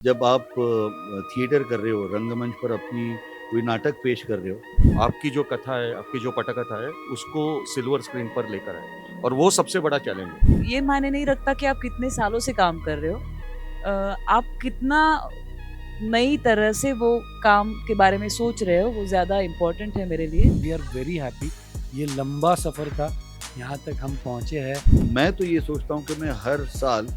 जब आप थिएटर कर रहे हो, रंगमंच पर अपनी कोई नाटक पेश कर रहे हो, आपकी जो कथा है, आपकी जो पटकथा है, उसको सिल्वर स्क्रीन पर लेकर आए और वो सबसे बड़ा चैलेंज है। ये मायने नहीं रखता कि आप कितने सालों से काम कर रहे हो। आप कितना नई तरह से वो काम के बारे में सोच रहे हो, वो ज़्यादा इम्पोर्टेंट है मेरे लिए। We are very happy. ये लंबा सफ़र था, यहाँ तक हम पहुँचे हैं। मैं तो ये सोचता हूँ कि मैं हर साल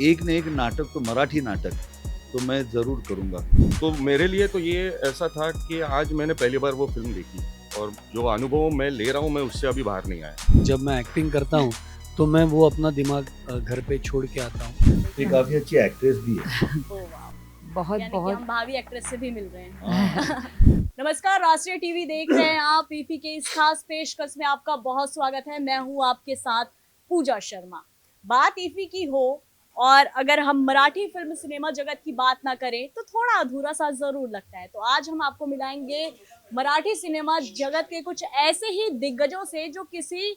एक न एक नाटक, तो मराठी नाटक, तो मैं ज़रूर करूँगा। तो मेरे लिए तो ये ऐसा था कि आज मैंने पहली बार वो फ़िल्म देखी और जो अनुभव मैं ले रहा हूँ, मैं उससे अभी बाहर नहीं आया। जब मैं एक्टिंग करता हूँ, तो मैं वो अपना दिमाग घर पे छोड़ के आता हूँ। ये काफ़ी अच्छी एक्ट्रेस भी है। ओह वाह! बहुत यानी कि बहुत हम भावी एक्ट्रेस से भी मिल रहे हैं। हाँ। नमस्कार, राष्ट्रीय टीवी देख रहे हैं आप। ईफी के इस खास पेशकश में आपका बहुत स्वागत है। मैं हूँ आपके साथ पूजा शर्मा। बात ईफी की हो और अगर हम मराठी फिल्म सिनेमा जगत की बात ना करें तो थोड़ा अधूरा सा जरूर लगता है। तो आज हम आपको मिलाएंगे मराठी सिनेमा जगत के कुछ ऐसे ही दिग्गजों से जो किसी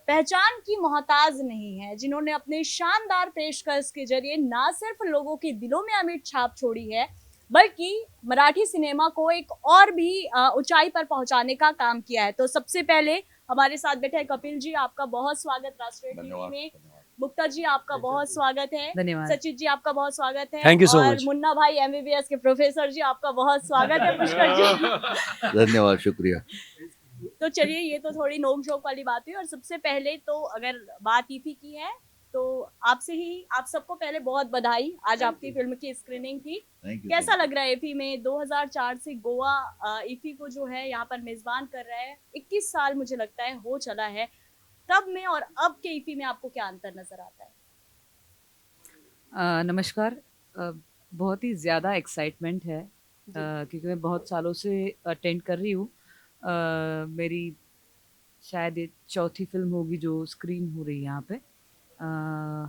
पहचान की मोहताज नहीं है, जिन्होंने अपने शानदार पेशकश के जरिए ना सिर्फ लोगों के दिलों में अमिट छाप छोड़ी है, बल्कि मराठी सिनेमा को एक और भी ऊंचाई पर पहुंचाने का काम किया है। तो सबसे पहले हमारे साथ बैठे हैं कपिल जी, आपका बहुत स्वागत राष्ट्रीय टीवी में। मुक्ता जी, आपका बहुत स्वागत है। धन्यवाद। सचित जी, आपका बहुत स्वागत है। Thank you so और much. मुन्ना भाई एमबीबीएस के प्रोफेसर जी, आपका बहुत स्वागत है। पुष्कर जी धन्यवाद, शुक्रिया। तो चलिए, ये तो थोड़ी नोक झोंक वाली बात हुई। और सबसे पहले तो अगर बात ईफी की है तो आपसे ही, आप सबको पहले बहुत बधाई। आज आपकी फिल्म की स्क्रीनिंग थी। Thank you. कैसा लग रहा है ईफी में 2004 से गोवा ईफी को जो है यहाँ पर मेजबान कर रहा है? 21 साल मुझे लगता है हो चला है। तब में और अब के ईफी में आपको क्या अंतर नजर आता है? नमस्कार। बहुत ही ज़्यादा एक्साइटमेंट है, क्योंकि मैं बहुत सालों से अटेंड कर रही हूँ। मेरी शायद ये चौथी फिल्म होगी जो स्क्रीन हो रही है यहाँ पे।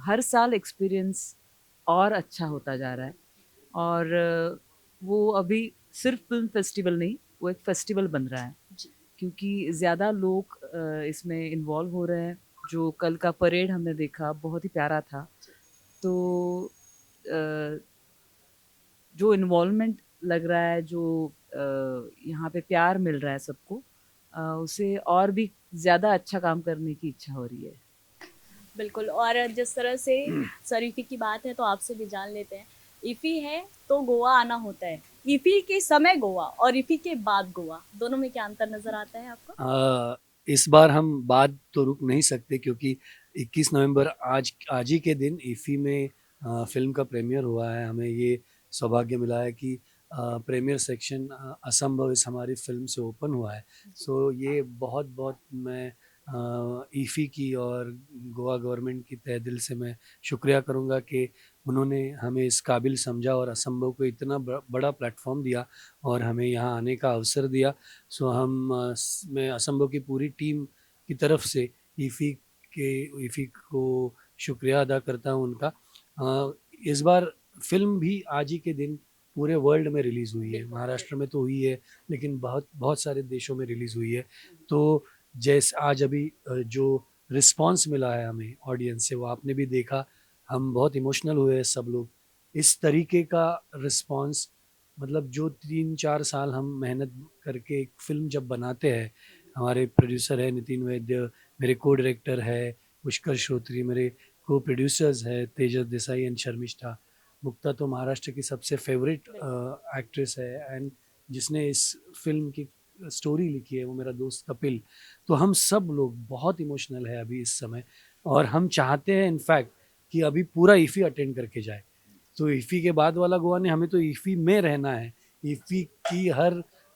हर साल एक्सपीरियंस और अच्छा होता जा रहा है और वो अभी सिर्फ फिल्म फेस्टिवल नहीं, वो एक फेस्टिवल बन रहा है जी। क्योंकि ज़्यादा लोग इसमें इन्वॉल्व हो रहे हैं। जो कल का परेड हमने देखा बहुत ही प्यारा था। तो अ, जो इन्वॉल्वमेंट लग रहा है, जो यहाँ पे प्यार मिल रहा है सबको, उसे और भी ज़्यादा अच्छा काम करने की इच्छा हो रही है। बिल्कुल। और जिस तरह से सर ईफी की बात है तो आपसे भी जान लेते हैं। ईफी है तो गोवा आना होता है। ईफी के समय गोवा और ईफी के बाद गोवा, दोनों में क्या अंतर नजर आता है आपको? इस बार हम बात तो रुक नहीं सकते, क्योंकि 21 नवंबर आज ही के दिन ईफी में फिल्म का प्रीमियर हुआ है। हमें ये सौभाग्य मिला है कि प्रीमियर सेक्शन असंभव इस हमारी फिल्म से ओपन हुआ है। सो ये बहुत बहुत मैं ईफी की और गोवा गवर्नमेंट की तहे दिल से मैं शुक्रिया करूँगा कि उन्होंने हमें इस काबिल समझा और असंभव को इतना बड़ा प्लेटफॉर्म दिया और हमें यहाँ आने का अवसर दिया। सो मैं असंभव की पूरी टीम की तरफ से ईफी को शुक्रिया अदा करता हूँ उनका। इस बार फिल्म भी आज ही के दिन पूरे वर्ल्ड में रिलीज़ हुई है। महाराष्ट्र में तो हुई है, लेकिन बहुत बहुत सारे देशों में रिलीज़ हुई है। तो जैसे आज अभी जो रिस्पांस मिला है हमें ऑडियंस से, वो आपने भी देखा। हम बहुत इमोशनल हुए हैं सब लोग। इस तरीके का रिस्पांस, मतलब जो 3-4 साल हम मेहनत करके एक फ़िल्म जब बनाते हैं, हमारे प्रोड्यूसर है नितिन वैद्य, मेरे को डायरेक्टर है पुष्कर श्रोत्री, मेरे को प्रोड्यूसर्स है तेजस देसाई एंड शर्मिष्ठा। मुक्ता तो महाराष्ट्र की सबसे फेवरेट एक्ट्रेस है, एंड जिसने इस फिल्म की स्टोरी लिखी है वो मेरा दोस्त कपिल। तो हम सब लोग बहुत इमोशनल है अभी इस समय, और हम चाहते हैं इनफैक्ट कि अभी पूरा ईफी अटेंड करके जाए। तो ईफी के बाद वाला गोवा ने, हमें तो ईफी में रहना है, ईफी की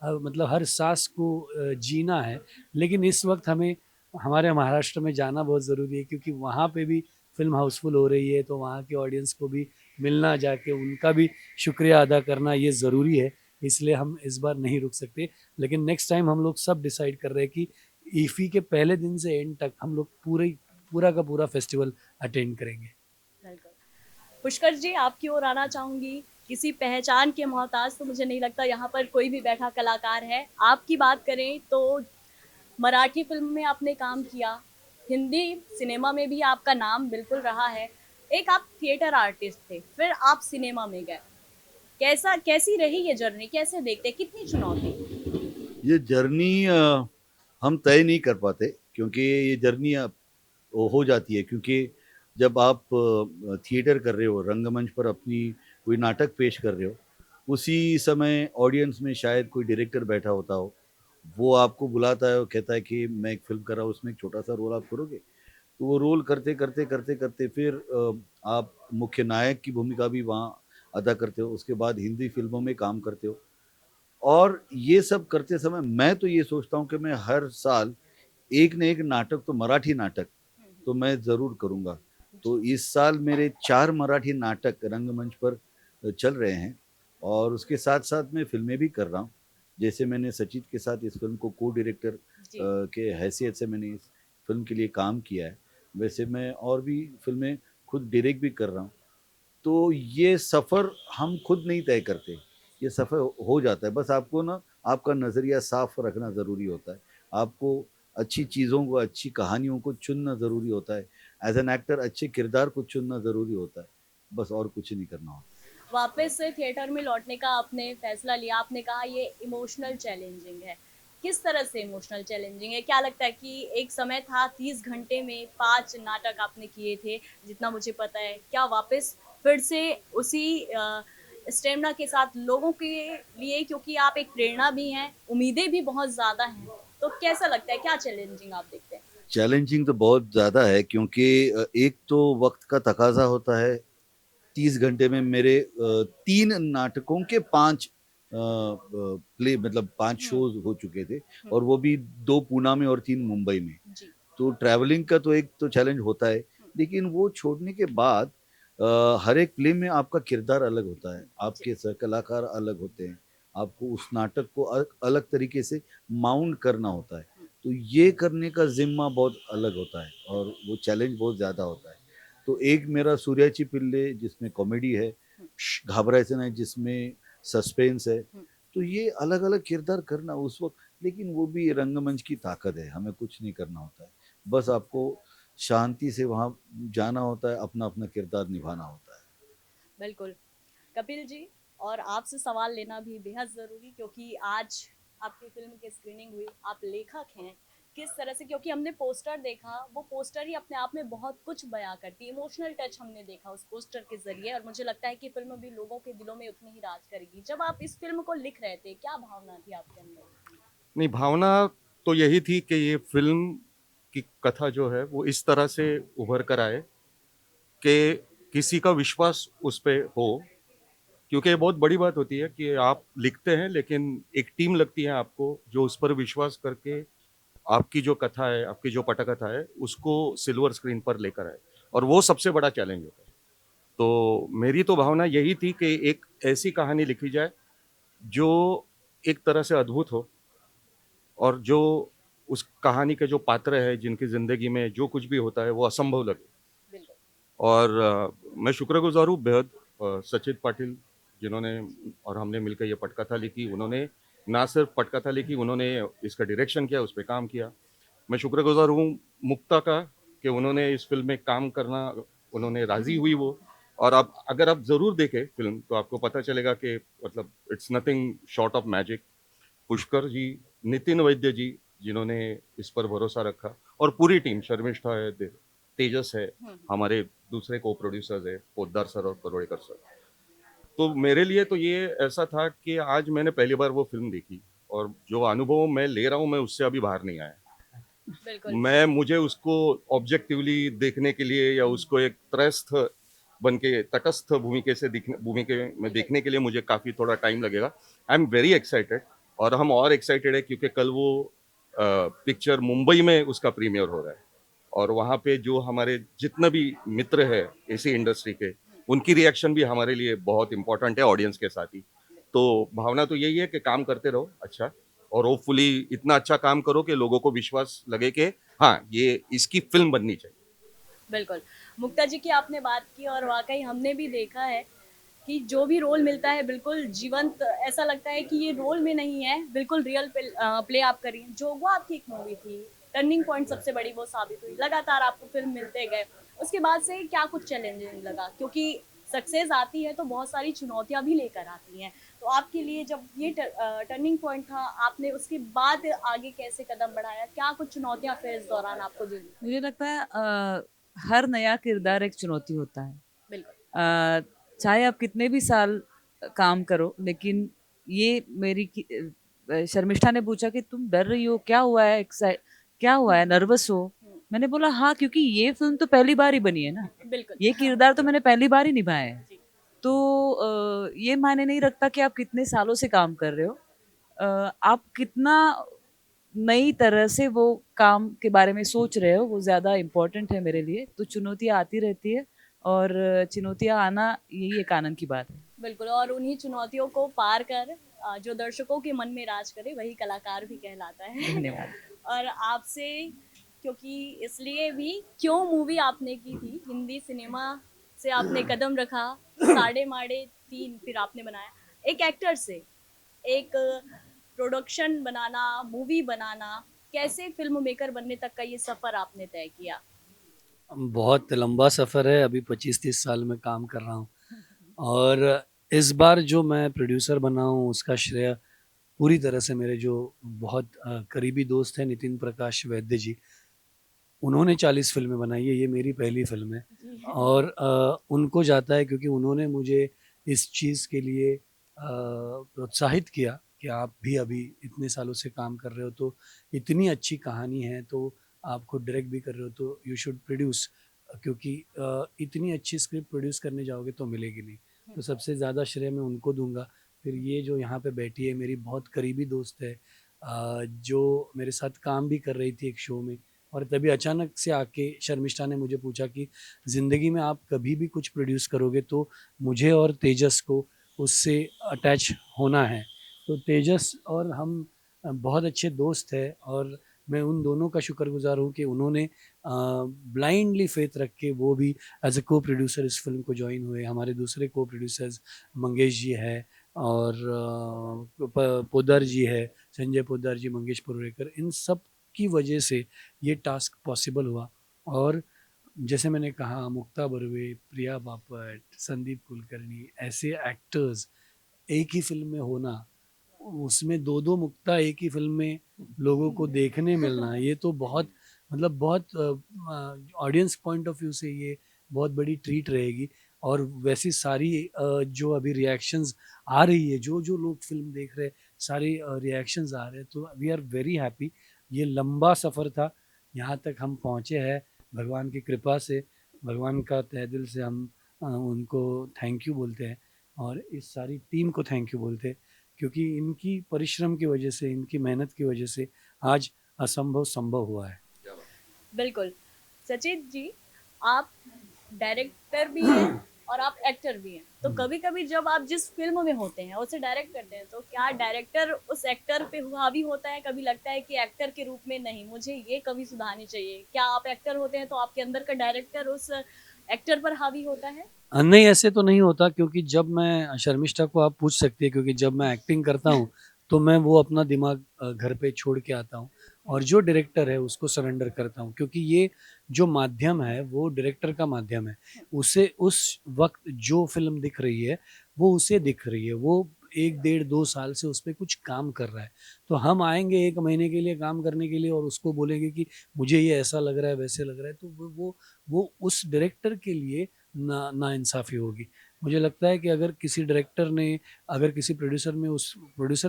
मतलब हर सांस को जीना है। लेकिन इस वक्त हमें हमारे महाराष्ट्र में जाना बहुत ज़रूरी है, क्योंकि वहाँ पे भी फिल्म हाउसफुल हो रही है, तो वहाँ के ऑडियंस को भी मिलना, जाके उनका भी शुक्रिया अदा करना ये ज़रूरी है। इसलिए हम इस बार नहीं रुक सकते। लेकिन नेक्स्ट टाइम हम लोग सब डिसाइड कर रहे हैं कि ईफी के पहले दिन से एंड तक हम लोग पूरा का पूरा फेस्टिवल अटेंड करेंगे। बिल्कुल। पुष्कर जी, आपकी ओर आना चाहूंगी। किसी पहचान के मोहताज तो मुझे नहीं लगता यहाँ पर कोई भी बैठा कलाकार है। आपकी बात करें तो मराठी फिल्म में आपने काम किया, हिंदी सिनेमा में भी आपका नाम बिल्कुल रहा है। एक आप थिएटर आर्टिस्ट थे, फिर आप सिनेमा में गए। कैसी रही ये जर्नी, कैसे देखते हैं, कितनी चुनौती? ये जर्नी हम तय नहीं कर पाते, क्योंकि ये जर्नी वो हो जाती है, क्योंकि जब आप थिएटर कर रहे हो, रंगमंच पर अपनी कोई नाटक पेश कर रहे हो, उसी समय ऑडियंस में शायद कोई डायरेक्टर बैठा होता हो, वो आपको बुलाता है और कहता है कि मैं एक फिल्म कर रहा हूँ, उसमें एक छोटा सा रोल आप करोगे। तो वो रोल करते करते करते करते फिर आप मुख्य नायक की भूमिका भी वहाँ अदा करते हो, उसके बाद हिंदी फिल्मों में काम करते हो। और ये सब करते समय मैं तो ये सोचता हूँ कि मैं हर साल एक न एक नाटक, तो मराठी नाटक तो मैं ज़रूर करूँगा। तो इस साल मेरे 4 मराठी नाटक रंगमंच पर चल रहे हैं, और उसके साथ-साथ मैं फ़िल्में भी कर रहा हूँ। जैसे मैंने सचित के साथ इस फ़िल्म को को-डायरेक्टर जी। के हैसियत से मैंने इस फ़िल्म के लिए काम किया है। वैसे मैं और भी फ़िल्में खुद डायरेक्ट भी कर रहा हूँ। तो ये सफ़र हम खुद नहीं तय करते, ये सफ़र हो जाता है। बस आपको ना आपका नज़रिया साफ़ रखना ज़रूरी होता है। आपको अच्छी चीज़ों को, अच्छी कहानियों को चुनना ज़रूरी होता है। एज़ एन एक्टर अच्छे किरदार को चुनना ज़रूरी होता है। बस और कुछ नहीं करना होता। वापस से थिएटर में लौटने का आपने फैसला लिया, आपने कहा ये इमोशनल चैलेंजिंग है। किस तरह से इमोशनल चैलेंजिंग है? क्या लगता है कि एक समय था 30 घंटे में 5 नाटक आपने किए थे, जितना मुझे पता है। क्या वापस फिर से उसी स्टेमिना के साथ लोगों के लिए, क्योंकि आप एक प्रेरणा भी हैं, उम्मीदें भी बहुत ज़्यादा हैं, तो कैसा लगता है, क्या चैलेंजिंग आप देखते हैं? चैलेंजिंग तो बहुत ज़्यादा है, क्योंकि एक तो वक़्त का तकाज़ा होता है। 30 घंटे में मेरे 3 नाटकों के 5 प्ले, मतलब 5 हुँ, शोज़ हो चुके थे, हुँ, और वो भी 2 पूना में और 3 मुंबई में। जी। तो ट्रैवलिंग का तो एक तो चैलेंज होता है, हुँ, लेकिन वो छोड़ने के बाद हर एक प्ले में आपका किरदार अलग होता है, जी, आपके कलाकार अलग होते हैं, आपको उस नाटक को अलग तरीके से माउंट करना होता है। हुँ, तो ये करने का ज़िम्मा बहुत अलग होता है, और वो चैलेंज बहुत ज़्यादा होता है। तो एक मेरा सूर्याची पिल्ले जिसमें कॉमेडी है, हुँ, घाबरायचं नाही जिसमें सस्पेंस है। हुँ। तो ये अलग-अलग किरदार करना उस वक़्त, लेकिन वो भी रंगमंच की ताकत है, हमें कुछ नहीं करना होता है। बस आपको शांति से वहाँ जाना होता है, अपना-अपना किरदार निभाना होता है। बिल्कुल। कपिल जी, और आपसे सवाल लेना भी बेहद ज़रूरी, क्योंकि आज आपकी फ़िल्म की स्क्रीनिंग हुई, आप लेखक हैं। किस तरह से, क्योंकि हमने पोस्टर देखा, वो पोस्टर ही अपने आप में बहुत कुछ बयाँ करती है, इमोशनल टच हमने देखा उस पोस्टर के ज़रिए, और मुझे लगता है कि फ़िल्म भी लोगों के दिलों में उतनी ही राज करेगी। जब आप इस फ़िल्म को लिख रहे थे, क्या भावना थी आपके अंदर? नहीं, भावना तो यही थी कि ये फ़िल्म की कथा जो है वो इस तरह से उभर कर आए कि किसी का विश्वास उस पे हो। क्योंकि ये बहुत बड़ी बात होती है कि आप लिखते हैं, लेकिन एक टीम लगती है आपको जो उस पर विश्वास करके आपकी जो कथा है, आपकी जो पटकथा है, उसको सिल्वर स्क्रीन पर लेकर आए, और वो सबसे बड़ा चैलेंज होता है। तो मेरी तो भावना यही थी कि एक ऐसी कहानी लिखी जाए जो एक तरह से अद्भुत हो, और जो उस कहानी के जो पात्र हैं, जिनकी ज़िंदगी में जो कुछ भी होता है वो असंभव लगे। बिल्कुल। और मैं शुक्रगुज़ार हूँ बेहद सचित पाटिल, जिन्होंने और हमने मिलकर ये पटकथा लिखी। उन्होंने ना सिर्फ पटकथा लिखी, उन्होंने इसका डायरेक्शन किया, उस पे काम किया। मैं शुक्रगुज़ार हूँ मुक्ता का कि उन्होंने इस फ़िल्म में काम करना, उन्होंने राज़ी हुई वो। और अब अगर आप ज़रूर देखें फ़िल्म, तो आपको पता चलेगा कि मतलब it's nothing short of magic. Pushkar ji, Nitin Vaidya ji, जिन्होंने इस पर भरोसा रखा, और पूरी टीम, शर्मिष्ठा है, तेजस है, हुँ, हुँ। हमारे दूसरे को प्रोड्यूसर्स है, पोद्दार सर और परोड़ेकर सर। तो मेरे लिए तो ये ऐसा था कि आज मैंने पहली बार वो फ़िल्म देखी, और जो अनुभव मैं ले रहा हूँ, मैं उससे अभी बाहर नहीं आया। बिल्कुल। मुझे उसको ऑब्जेक्टिवली देखने के लिए, या उसको एक त्रयस्थ बन के, तटस्थ भूमिके में देखने के लिए मुझे काफ़ी थोड़ा टाइम लगेगा। आई एम वेरी एक्साइटेड, और हम और एक्साइटेड है क्योंकि कल वो पिक्चर मुंबई में उसका प्रीमियर हो रहा है, और वहाँ पे जो हमारे जितने भी मित्र हैं इसी इंडस्ट्री के, उनकी रिएक्शन भी हमारे लिए बहुत इंपॉर्टेंट है, ऑडियंस के साथ ही। तो भावना तो यही है कि काम करते रहो अच्छा, और होपफुली इतना अच्छा काम करो कि लोगों को विश्वास लगे कि हाँ, ये इसकी फिल्म बननी चाहिए। बिल्कुल। मुक्ता जी की आपने बात की, और वाक़ई हमने भी देखा है कि जो भी रोल मिलता है बिल्कुल जीवंत, ऐसा लगता है कि ये रोल में नहीं है, बिल्कुल रियल प्ले आप कर रही हैं। जोगवा आपकी एक मूवी थी, टर्निंग पॉइंट सबसे बड़ी वो साबित हुई। लगातार आपको फ़िल्म मिलते गए। उसके बाद से क्या कुछ चैलेंजिंग लगा? क्योंकि सक्सेस आती है तो बहुत सारी चुनौतियां भी लेकर आती हैं। तो आपके लिए जब ये टर्निंग पॉइंट था, आपने उसके बाद आगे कैसे कदम बढ़ाया, क्या कुछ चुनौतियां फिर इस दौरान आपको झेली? मुझे लगता है हर नया किरदार एक चुनौती होता है। बिल्कुल। चाहे आप कितने भी साल काम करो, लेकिन ये शर्मिष्ठा ने पूछा कि तुम डर रही हो, क्या हुआ है, क्या हुआ है, नर्वस हो? मैंने बोला हाँ, क्योंकि ये फिल्म तो पहली बार ही बनी है ना, बिल्कुल। ये किरदार तो मैंने पहली बार ही निभाया है। जी। तो ये मायने नहीं रखता कि आप कितने सालों से काम कर रहे हो, आप कितना नई तरह से वो काम के बारे में सोच रहे हो, वो ज़्यादा इम्पोर्टेंट है मेरे लिए। तो चुनौतियाँ आती रहती है, और चुनौतियाँ आना यही एक आनंद की बात है। बिल्कुल, और उन्हीं चुनौतियों को पार कर जो दर्शकों के मन में राज करे वही कलाकार भी कहलाता है। धन्यवाद। और आपसे, क्योंकि इसलिए भी क्यों मूवी आपने की थी, हिंदी सिनेमा से आपने कदम रखा, साड़े माड़े 3 फिर आपने बनाया। एक एक्टर से एक प्रोडक्शन बनाना, मूवी बनाना, कैसे फिल्म मेकर बनने तक का ये सफ़र आपने तय किया? बहुत लंबा सफ़र है, अभी 25-30 साल में काम कर रहा हूँ और इस बार जो मैं प्रोड्यूसर बना हूँ उसका श्रेय पूरी तरह से मेरे जो बहुत करीबी दोस्त हैं नितिन प्रकाश वैद्य जी, उन्होंने 40 फ़िल्में बनाई है, ये मेरी पहली फ़िल्म है और उनको जाता है क्योंकि उन्होंने मुझे इस चीज़ के लिए प्रोत्साहित किया कि आप भी अभी इतने सालों से काम कर रहे हो, तो इतनी अच्छी कहानी है तो आप खुद डायरेक्ट भी कर रहे हो तो यू शुड प्रोड्यूस, क्योंकि इतनी अच्छी स्क्रिप्ट प्रोड्यूस करने जाओगे तो मिलेगी नहीं। तो सबसे ज़्यादा श्रेय मैं उनको दूंगा। फिर ये जो यहाँ पे बैठी है मेरी बहुत करीबी दोस्त है, जो मेरे साथ काम भी कर रही थी एक शो में, और तभी अचानक से आके शर्मिष्ठा ने मुझे पूछा कि ज़िंदगी में आप कभी भी कुछ प्रोड्यूस करोगे तो मुझे और तेजस को उससे अटैच होना है। तो तेजस और हम बहुत अच्छे दोस्त हैं और मैं उन दोनों का शुक्रगुज़ार हूँ कि उन्होंने ब्लाइंडली फेथ रख के वो भी एज ए को प्रोड्यूसर इस फिल्म को ज्वाइन हुए। हमारे दूसरे को प्रोड्यूसर्स मंगेश जी है और पोद्दार जी है, संजय पोद्दार जी, मंगेश पुरोरेकर, इन सब की वजह से ये टास्क पॉसिबल हुआ। और जैसे मैंने कहा मुक्ता बर्वे, प्रिया बापट, संदीप कुलकर्णी, ऐसे एक्टर्स एक ही फिल्म में होना, उसमें 2-2 मुक्ता एक ही फिल्म में लोगों को देखने मिलना, ये तो बहुत मतलब बहुत ऑडियंस पॉइंट ऑफ व्यू से ये बहुत बड़ी ट्रीट रहेगी। और वैसी सारी जो अभी रिएक्शंस आ रही है, जो लोग फिल्म देख रहे हैं, सारे रिएक्शंस आ रहे हैं, तो वी आर वेरी हैप्पी। ये लंबा सफ़र था, यहाँ तक हम पहुँचे हैं भगवान की कृपा से। भगवान का तहे दिल से हम उनको थैंक यू बोलते हैं और इस सारी टीम को थैंक यू बोलते हैं, क्योंकि इनकी परिश्रम की वजह से, इनकी मेहनत की वजह से आज असंभव संभव हुआ है। बिल्कुल। सचिन जी, आप डायरेक्टर भी हैं और आप एक्टर भी हैं। तो कभी-कभी जब आप जिस फ़िल्म में होते हैं, उसे डायरेक्ट करते हैं, तो क्या डायरेक्टर उस एक्टर पे हावी होता है? कभी लगता है कि एक्टर के रूप में नहीं, मुझे ये कमी सुधारनी चाहिए। क्या आप एक्टर होते हैं तो आपके अंदर का डायरेक्टर उस एक्टर पर हावी होता है? नहीं, ऐसे तो नहीं होता, क्योंकि जब मैं शर्मिष्ठा को आप पूछ सकती हैं, क्योंकि जब मैं एक्टिंग करता हूँ तो मैं वो अपना दिमाग घर पे छोड़ के आता हूँ और जो डायरेक्टर है उसको सरेंडर करता हूँ, क्योंकि ये जो माध्यम है वो डायरेक्टर का माध्यम है। उसे उस वक्त जो फिल्म दिख रही है वो उसे दिख रही है, वो 1 डेढ़ 2 साल से उस पर कुछ काम कर रहा है। तो हम आएंगे 1 महीने के लिए काम करने के लिए और उसको बोलेंगे कि मुझे ये ऐसा लग रहा है, वैसे लग रहा है, तो वो उस डायरेक्टर के लिए नाइंसाफ़ी होगी। मुझे लगता है कि अगर किसी डायरेक्टर ने, अगर किसी प्रोड्यूसर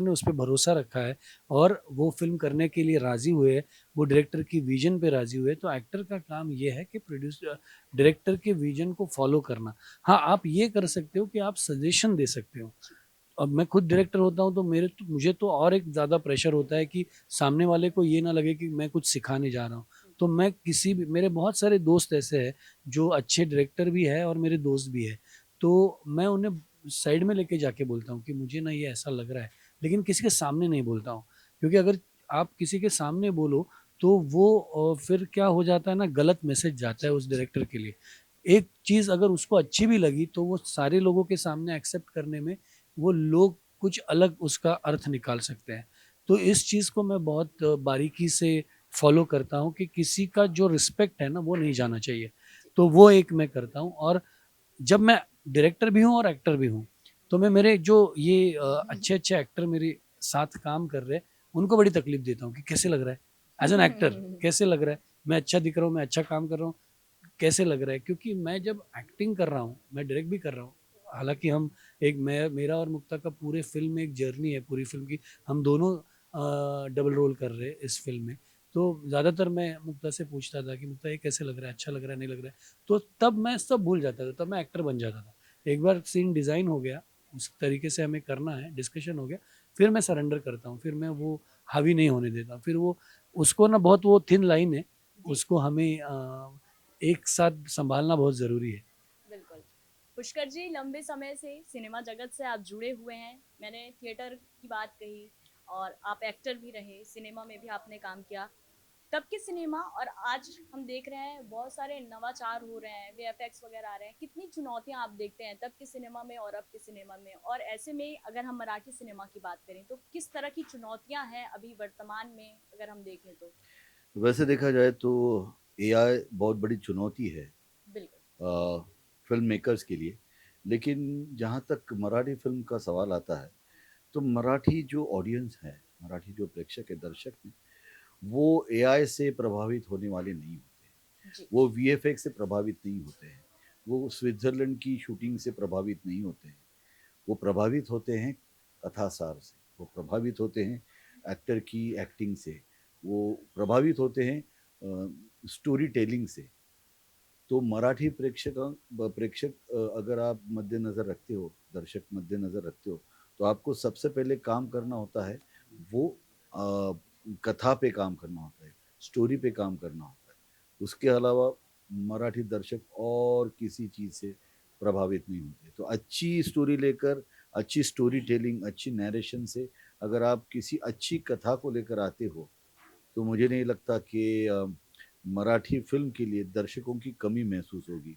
ने उस पे भरोसा रखा है और वो फ़िल्म करने के लिए राज़ी हुए, वो डायरेक्टर की विज़न पे राज़ी हुए, तो एक्टर का काम ये है कि डायरेक्टर के विज़न को फ़ॉलो करना। हाँ, आप ये कर सकते हो कि आप सजेशन दे सकते हो। अब मैं खुद डायरेक्टर होता हूँ तो मुझे तो और एक ज़्यादा प्रेशर होता है कि सामने वाले को ये ना लगे कि मैं कुछ सिखाने जा रहा हूँ। तो मैं किसी भी, मेरे बहुत सारे दोस्त ऐसे हैं जो अच्छे डायरेक्टर भी है और मेरे दोस्त भी है, तो मैं उन्हें साइड में लेके जाके बोलता हूँ कि मुझे ना ये ऐसा लग रहा है, लेकिन किसी के सामने नहीं बोलता हूँ, क्योंकि अगर आप किसी के सामने बोलो तो वो फिर क्या हो जाता है ना, गलत मैसेज जाता है उस डायरेक्टर के लिए। एक चीज़ अगर उसको अच्छी भी लगी तो वो सारे लोगों के सामने एक्सेप्ट करने में वो लोग कुछ अलग उसका अर्थ निकाल सकते हैं। तो इस चीज़ को मैं बहुत बारीकी से फॉलो करता हूँ कि किसी का जो रिस्पेक्ट है ना वो नहीं जाना चाहिए। तो वो एक मैं करता हूँ। और जब मैं डायरेक्टर भी हूँ और एक्टर भी हूँ। तो मैं मेरे जो ये अच्छे एक्टर मेरे साथ काम कर रहे हैं उनको बड़ी तकलीफ देता हूँ कि कैसे लग रहा है एज एन एक्टर, कैसे लग रहा है, मैं अच्छा दिख रहा हूँ, मैं अच्छा काम कर रहा हूँ, कैसे लग रहा है। क्योंकि मैं जब एक्टिंग कर रहा हूँ, मैं डायरेक्ट भी कर रहा हूँ, हालांकि हम एक मैं मेरा और मुक्ता का पूरे फिल्म में एक जर्नी है पूरी फिल्म की, हम दोनों डबल रोल कर रहे हैं इस फिल्म में। तो ज़्यादातर मैं मुक्ता से पूछता था कि मुक्ता ये कैसे लग रहा है, अच्छा लग रहा है, नहीं लग रहा है। तो तब मैं सब भूल जाता था, तब मैं एक्टर बन जाता था। एक बार सीन डिज़ाइन हो गया, उस तरीके से हमें करना है, डिस्कशन हो गया, फिर मैं सरेंडर करता हूँ, फिर मैं वो हावी नहीं होने देता, फिर वो उसको ना बहुत वो थिन लाइन है, जी उसको हमें एक साथ संभालना बहुत ज़रूरी है। बिल्कुल। पुष्कर जी, लंबे समय से सिनेमा जगत से आप जुड़े हुए हैं। मैंने थिएटर की बात कही और आप एक्टर भी रहे, सिनेमा में भी आपने काम किया। तब के सिनेमा और आज हम देख रहे हैं बहुत सारे नवाचार हो रहे हैं, वीएफएक्स वगैरह आ रहे हैं। कितनी चुनौतियां आप देखते हैं तब के सिनेमा में और अब के सिनेमा में? और ऐसे में अगर हम मराठी सिनेमा की बात करें तो किस तरह की चुनौतियां हैं अभी वर्तमान में अगर हम देखें तो? वैसे देखा जाए तो एआई बहुत बड़ी चुनौती है बिल्कुल। फिल्म मेकर्स के लिए। लेकिन जहाँ तक मराठी फिल्म का सवाल आता है, तो मराठी जो ऑडियंस है, मराठी जो प्रेक्षक है, दर्शक हैं, वो एआई से प्रभावित होने वाले नहीं होते हैं। जी वो वीएफएक्स से प्रभावित नहीं होते हैं। वो स्विट्ज़रलैंड की शूटिंग से प्रभावित नहीं होते हैं। वो प्रभावित होते हैं कथासार से, वो प्रभावित होते हैं एक्टर की एक्टिंग से, वो प्रभावित होते हैं स्टोरी टेलिंग से। तो मराठी प्रेक्षक अगर आप मद्देनज़र रखते हो, दर्शक मद्देनज़र रखते हो, तो आपको सबसे पहले काम करना होता है, वो कथा पे काम करना होता है, स्टोरी पे काम करना होता है। उसके अलावा मराठी दर्शक और किसी चीज़ से प्रभावित नहीं होते। तो अच्छी स्टोरी लेकर, अच्छी स्टोरी टेलिंग, अच्छी नैरेशन से अगर आप किसी अच्छी कथा को लेकर आते हो, तो मुझे नहीं लगता कि मराठी फ़िल्म के लिए दर्शकों की कमी महसूस होगी।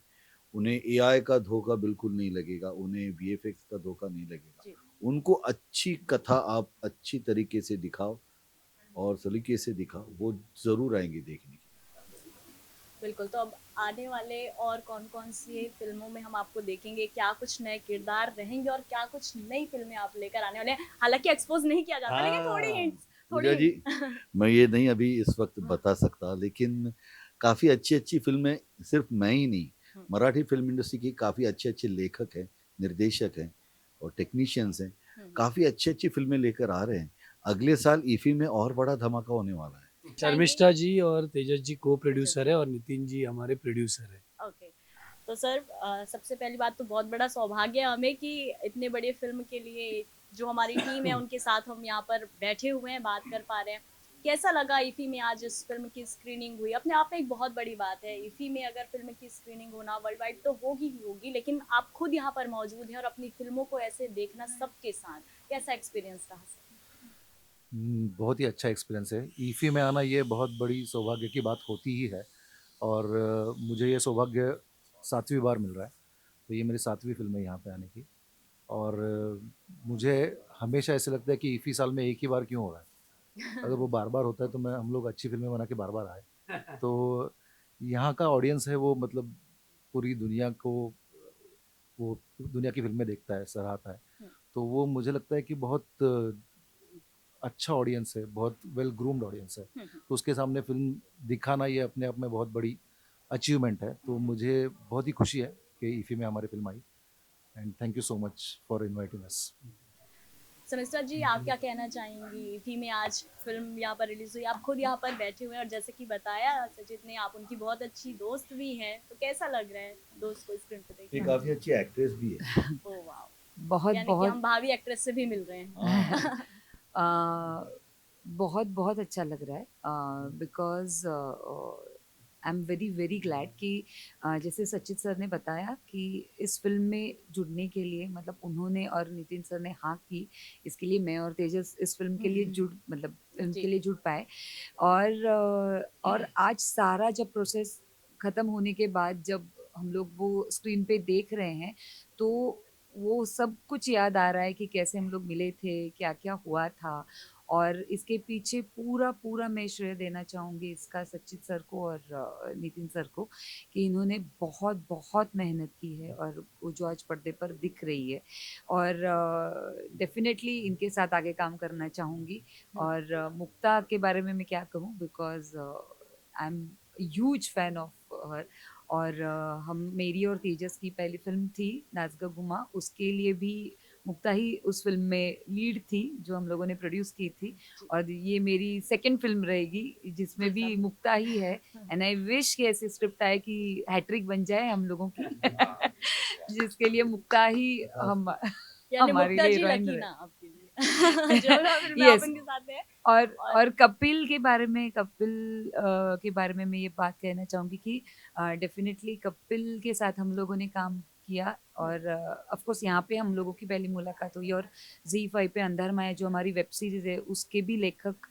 उन्हें एआई का धोखा बिल्कुल नहीं लगेगा, उन्हें वीएफएक्स का धोखा नहीं लगेगा। जी उनको अच्छी कथा आप अच्छी तरीके से दिखाओ और सलीके से दिखाओ, वो ज़रूर आएँगे देखने के बिल्कुल। तो अब आने वाले और कौन-कौन सी फ़िल्मों में हम आपको देखेंगे? क्या कुछ नए किरदार रहेंगे और क्या कुछ नई फ़िल्में आप लेकर आने वाले हैं? हालाँकि एक्सपोज़ नहीं किया जाता, लेकिन थोड़ी हाँ, हिंट्स, थोड़ी पूजा जी, हिंट। मैं ये नहीं अभी इस वक़्त हाँ, बता सकता, लेकिन काफ़ी अच्छी-अच्छी फ़िल्में सिर्फ़ मैं ही नहीं, हुँ, मराठी फ़िल्म इंडस्ट्री के काफ़ी अच्छे-अच्छे लेखक हैं, निर्देशक हैं और टेक्नीशियंस हैं, हुँ। काफ़ी अच्छी-अच्छी फ़िल्में लेकर आ रहे हैं। अगले साल ईफ़ी में और बड़ा धमाका होने वाला है। चाहिए शर्मिष्ठा जी और तेजस जी को तेजस प्रोड्यूसर जी। है और नितिन जी हमारे प्रोड्यूसर है। ओके। तो सर सबसे पहली बात तो बहुत बड़ा सौभाग्य है हमें कि इतने बड़े फ़िल्म के लिए जो हमारी टीम है उनके साथ हम यहाँ पर बैठे हुए हैं, बात कर पा रहे हैं। कैसा लगा ईफ़ी में आज इस फ़िल्म की स्क्रीनिंग हुई? अपने आप में एक बहुत बड़ी बात है। ईफ़ी में अगर फ़िल्म की स्क्रीनिंग होना वर्ल्ड वाइड तो होगी ही होगी, लेकिन आप खुद यहाँ पर मौजूद हैं और अपनी फ़िल्मों को ऐसे देखना सबके साथ, कैसा एक्सपीरियंस रहा सर? बहुत ही अच्छा एक्सपीरियंस है। ईफ़ी में आना ये बहुत बड़ी सौभाग्य की बात होती ही है और मुझे ये सौभाग्य 7वीं बार मिल रहा है। तो ये मेरी 7वीं फ़िल्म है यहाँ पे आने की और मुझे हमेशा ऐसे लगता है कि ईफ़ी साल में एक ही बार क्यों हो रहा है? अगर वो बार-बार होता है तो मैं हम लोग अच्छी फ़िल्में बना के बार-बार आए। तो यहाँ का ऑडियंस है वो मतलब पूरी दुनिया को वो दुनिया की फ़िल्में देखता है, सराहता है। हुँ, तो वो मुझे लगता है कि बहुत अच्छा ऑडियंस है, बहुत वेल ग्रूम्ड ऑडियंस है। हुँ, हुँ। तो उसके सामने फ़िल्म दिखाना ये अपने आप में बहुत बड़ी अचीवमेंट है। तो मुझे बहुत ही खुशी है कि ईफ़ी में हमारी फ़िल्म आई and thank you so much for inviting us. समिस्टर जी, आप क्या कहना चाहेंगी? ईफ़ी में आज फ़िल्म यहाँ पर रिलीज़ हुई, आप खुद यहाँ पर बैठे हुए हैं और जैसे कि बताया सचित ने, आप उनकी बहुत अच्छी दोस्त भी हैं, तो कैसा लग रहा है दोस्त को स्क्रीन पे देख ये कर? काफ़ी अच्छी एक्ट्रेस भी है। Oh wow! बहुत यानी कि बहुत हम भावी एक्ट्रेस से भी मिल रहे हाँ, हैं। बहुत बहुत अच्छा लग रहा है because I am very very glad कि जैसे सचित सर ने बताया कि इस फिल्म में जुड़ने के लिए मतलब उन्होंने और नितिन सर ने हाँ की इसके लिए मैं और तेजस इस फिल्म के लिए जुड़ मतलब फिल्म जी, के लिए जुड़ पाए और आज सारा जब प्रोसेस ख़त्म होने के बाद जब हम लोग वो स्क्रीन पे देख रहे हैं तो वो सब कुछ याद आ रहा है कि कैसे हम लोग मिले थे क्या क्या हुआ था और इसके पीछे पूरा पूरा मैं श्रेय देना चाहूँगी इसका सचित सर को और नितिन सर को, कि इन्होंने बहुत बहुत मेहनत की है और वो जो आज पर्दे पर दिख रही है। और डेफिनेटली इनके साथ आगे काम करना चाहूँगी। और मुक्ता के बारे में मैं क्या कहूँ, because I am huge fan of her. और हम मेरी और तेजस की पहली फिल्म थी नाज़ गुमा, उसके लिए भी मुक्ता ही उस फिल्म में लीड थी जो हम लोगों ने प्रोड्यूस की थी। और ये मेरी सेकंड फिल्म रहेगी जिसमें भी मुक्ता ही है। एंड आई विश कि ऐसी स्क्रिप्ट आए कि हैट्रिक बन जाए हम लोगों की जिसके लिए मुक्ता ही हम यानी हमारे मुक्ता लिए जी हीरोइन लकी रहे। ना आपके लिए जो ना फिर मैं आप यस। उनके साथ हैं। और कपिल के बारे में, कपिल के बारे में मैं ये बात कहना चाहूँगी कि डेफिनेटली कपिल के साथ हम लोगों ने काम किया। और ऑफ कोर्स यहाँ पे हम लोगों की पहली मुलाकात हुई। और ZEE5 पे अंधरमाया जो हमारी वेब सीरीज है उसके भी लेखक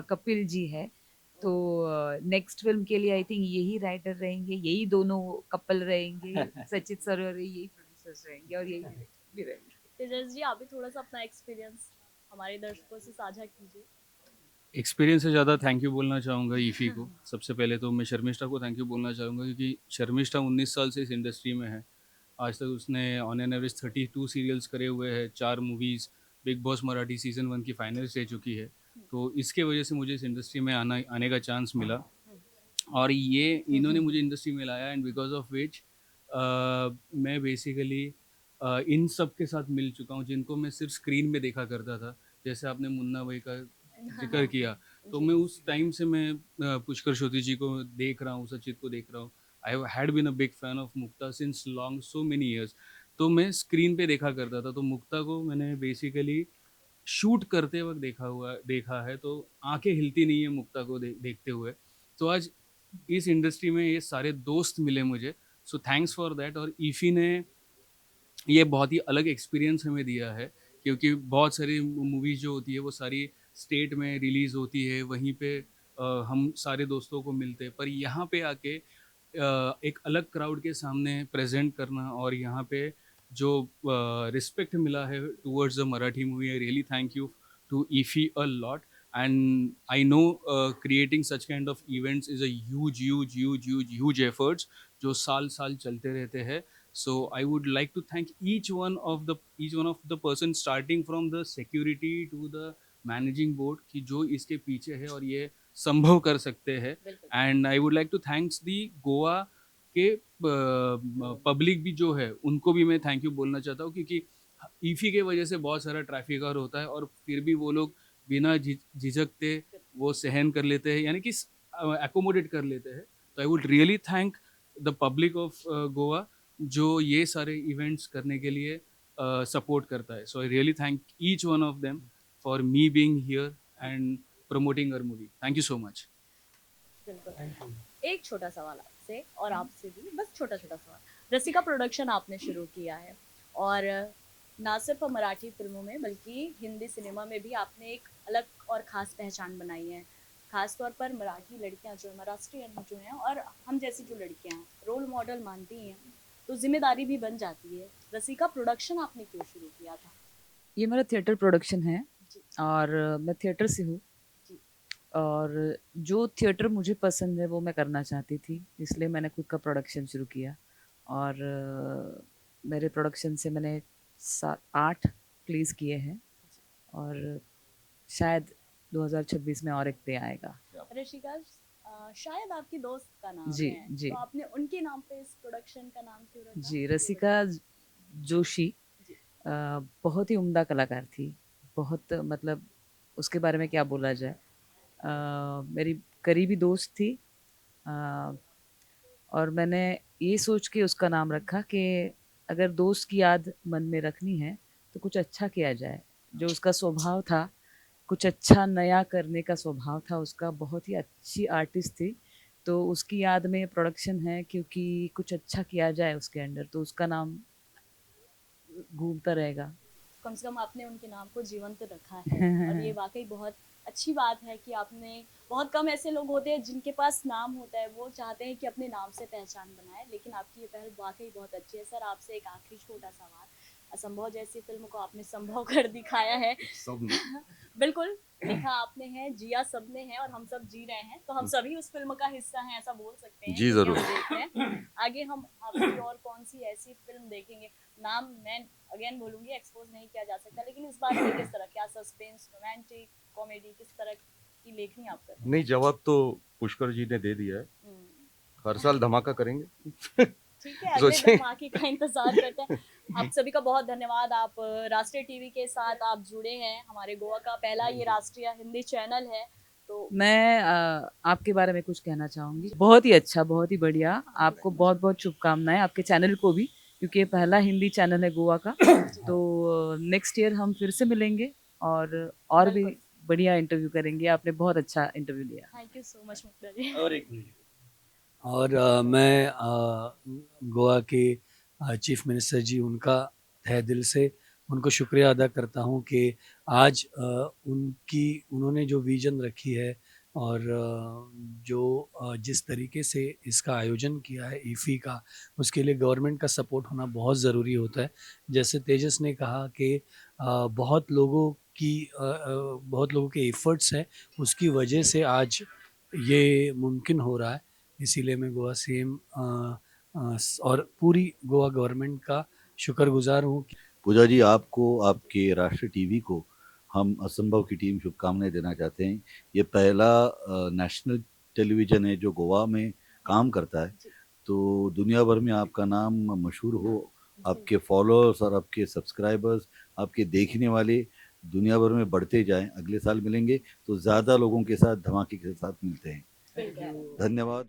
कपिल जी है। तो नेक्स्ट फिल्म के लिए आई थिंक यही राइटर रहेंगे, यही दोनों कपल रहेंगे, सचित सर और यही प्रोड्यूसर्स रहेंगे और यही director भी रहेंगे। तेजस जी आप भी थोड़ा सा अपना एक्सपीरियंस हमारे दर्शकों से साझा कीजिए। एक्सपीरियंस से ज़्यादा थैंक यू बोलना चाहूँगा ईफ़ी को। सबसे पहले तो मैं शर्मिष्ठा को थैंक यू बोलना चाहूँगा, क्योंकि शर्मिष्ठा 19 साल से इस इंडस्ट्री में है। आज तक उसने ऑन एन एवरेज 32 सीरियल्स करे हुए हैं, 4 movies, big boss Marathi season 1 की फाइनलिस्ट रह चुकी है। तो इसके वजह से मुझे इस इंडस्ट्री में आने का चांस मिला और ये इन्होंने मुझे इंडस्ट्री में लाया, एंड बिकॉज ऑफ विच मैं बेसिकली इन सब के साथ मिल चुका हूँ जिनको मैं सिर्फ स्क्रीन में देखा करता था। जैसे आपने मुन्ना भाई का जिक्र किया, तो मैं उस टाइम से मैं पुष्कर श्रोती जी को देख रहा हूँ, सचित को देख रहा हूँ। I had been a big fan of Mukta since long so many years. तो मैं स्क्रीन पे देखा करता था, तो मुक्ता को मैंने बेसिकली शूट करते वक्त देखा है, तो आंखें हिलती नहीं है मुक्ता को देखते हुए। तो आज इस इंडस्ट्री में ये सारे दोस्त मिले मुझे, सो थैंक्स फॉर दैट। और ईफी ने ये बहुत ही अलग एक्सपीरियंस हमें दिया है, क्योंकि बहुत सारी मूवीज़ जो होती है वो सारी स्टेट में रिलीज़ होती है, वहीं पे हम सारे दोस्तों को मिलते हैं। पर यहाँ पे आके एक अलग क्राउड के सामने प्रेजेंट करना और यहाँ पे जो रिस्पेक्ट मिला है towards the Marathi movie, I really thank you to IFFI a lot. And I know creating such kind of events is a huge efforts जो साल साल चलते रहते हैं। So I would like to thank each one of the person starting from the security to the managing board कि जो इसके पीछे है और ये संभव कर सकते हैं। And I would like to thanks the Goa के पब्लिक भी जो है उनको भी मैं थैंक यू बोलना चाहता हूँ, क्योंकि ईफी के वजह से बहुत सारा ट्रैफिक और होता है और फिर भी वो लोग बिना झिझकते वो सहन कर लेते हैं, यानी कि एकोमोडेट कर लेते हैं। तो I would really thank the public of Goa जो ये सारे इवेंट्स करने के लिए सपोर्ट करता है। So I really thank each one of them for me being here and promoting our movie. Thank you so much. बिल्कुल। एक छोटा सवाल आपसे और आपसे भी, बस छोटा छोटा सवाल। रसिका प्रोडक्शन आपने शुरू किया है और ना सिर्फ मराठी फिल्मों में बल्कि हिंदी सिनेमा में भी आपने एक अलग और ख़ास पहचान बनाई है। खास तौर पर मराठी लड़कियां जो है, महाराष्ट्रियन जो हैं और हम जैसी जो लड़कियां हैं, रोल मॉडल मानती हैं तो जिम्मेदारी भी बन जाती है। रसिका प्रोडक्शन आपने क्यों शुरू किया था? ये मेरा थिएटर प्रोडक्शन है जी। और मैं थिएटर से हूँ। जी। और जो थिएटर मुझे पसंद है वो मैं करना चाहती थी, इसलिए मैंने खुद का प्रोडक्शन शुरू किया। और मेरे प्रोडक्शन से मैंने 8 प्लेस किए हैं और शायद 2026 में और एक प्ले आएगा। रसिका शायद आपकी दोस्त का नाम जी, है, जी। तो आपने उनके नाम पे इस प्रोडक्शन का नाम क्यों रखा? जी, रसिका जोशी जी। बहुत ही उम्दा कलाकार थी। बहुत मतलब उसके बारे में क्या बोला जाए। मेरी करीबी दोस्त थी। और मैंने ये सोच के उसका नाम रखा कि अगर दोस्त की याद मन में रखनी है तो कुछ अच्छा किया जाए। जो उसका स्वभाव था, कुछ अच्छा नया करने का स्वभाव था उसका, बहुत ही अच्छी आर्टिस्ट थी। तो उसकी याद में प्रोडक्शन है, क्योंकि कुछ अच्छा किया जाए उसके अंडर, तो उसका नाम घूमता रहेगा। कम से कम आपने उनके नाम को जीवंत रखा है और ये वाकई बहुत अच्छी बात है कि आपने, बहुत कम ऐसे लोग होते हैं जिनके पास नाम होता है, वो चाहते हैं कि अपने नाम से पहचान बनाए, लेकिन आपकी ये पहल वाकई बहुत अच्छी है। सर आपसे एक आखिरी छोटा सवाल, असंभव जैसी फिल्म को आपने संभव कर दिखाया है। सब बिल्कुल, लिखा आपने है, जिया सबने है और हम सब जी रहे हैं, तो हम सभी उस फिल्म का हिस्सा हैं, ऐसा बोल सकते हैं। जी, क्योंकि जरूर। हम देख रहे हैं। आगे हम आपकी और कौन सी ऐसी फिल्म देखेंगे? नाम मैं अगेन बोलूंगी, एक्सपोज नहीं किया जा सकता, लेकिन इस बार में किस तरह, क्या सस्पेंस, रोमांटिक, कॉमेडी, किस तरह की लेखनी आप कर रहे हैं? नहीं, जवाब तो पुष्कर जी ने दे दिया है। हर साल धमाका करेंगे। ठीक है, अगले सोचिए। धमाके का इंतजार करते हैं। आप सभी का बहुत धन्यवाद। आप राष्ट्रीय टीवी के साथ आप जुड़े हैं, हमारे गोवा का पहला ये राष्ट्रीय हिंदी चैनल है। तो मैं आपके बारे में कुछ कहना चाहूँगी। बहुत ही अच्छा, बहुत ही बढ़िया। आपको बहुत बहुत शुभकामनाएं, आपके चैनल को भी, क्योंकि ये पहला हिंदी चैनल है गोवा का। तो नेक्स्ट ईयर हम फिर से मिलेंगे और भी बिल्कुल। बढ़िया इंटरव्यू करेंगे। आपने बहुत अच्छा इंटरव्यू लिया। थैंक यू सो मच मुक्ता जी। और एक मिनट और मैं गोवा के चीफ मिनिस्टर जी, उनका तहे दिल से उनको शुक्रिया अदा करता हूँ कि आज उन्होंने जो विजन रखी है और जिस तरीके से इसका आयोजन किया है ईफी का, उसके लिए गवर्नमेंट का सपोर्ट होना बहुत ज़रूरी होता है। जैसे तेजस ने कहा कि बहुत लोगों के एफर्ट्स हैं, उसकी वजह से आज ये मुमकिन हो रहा है। इसीलिए मैं गोवा सीएम और पूरी गोवा गवर्नमेंट का शुक्रगुजार हूँ। पूजा जी, आपको, आपके राष्ट्रीय टीवी को हम असंभव की टीम शुभकामनाएं देना चाहते हैं। ये पहला नेशनल टेलीविज़न है जो गोवा में काम करता है, तो दुनिया भर में आपका नाम मशहूर हो, आपके फॉलोअर्स और आपके सब्सक्राइबर्स, आपके देखने वाले दुनिया भर में बढ़ते जाएं। अगले साल मिलेंगे तो ज़्यादा लोगों के साथ, धमाके के साथ मिलते हैं। धन्यवाद।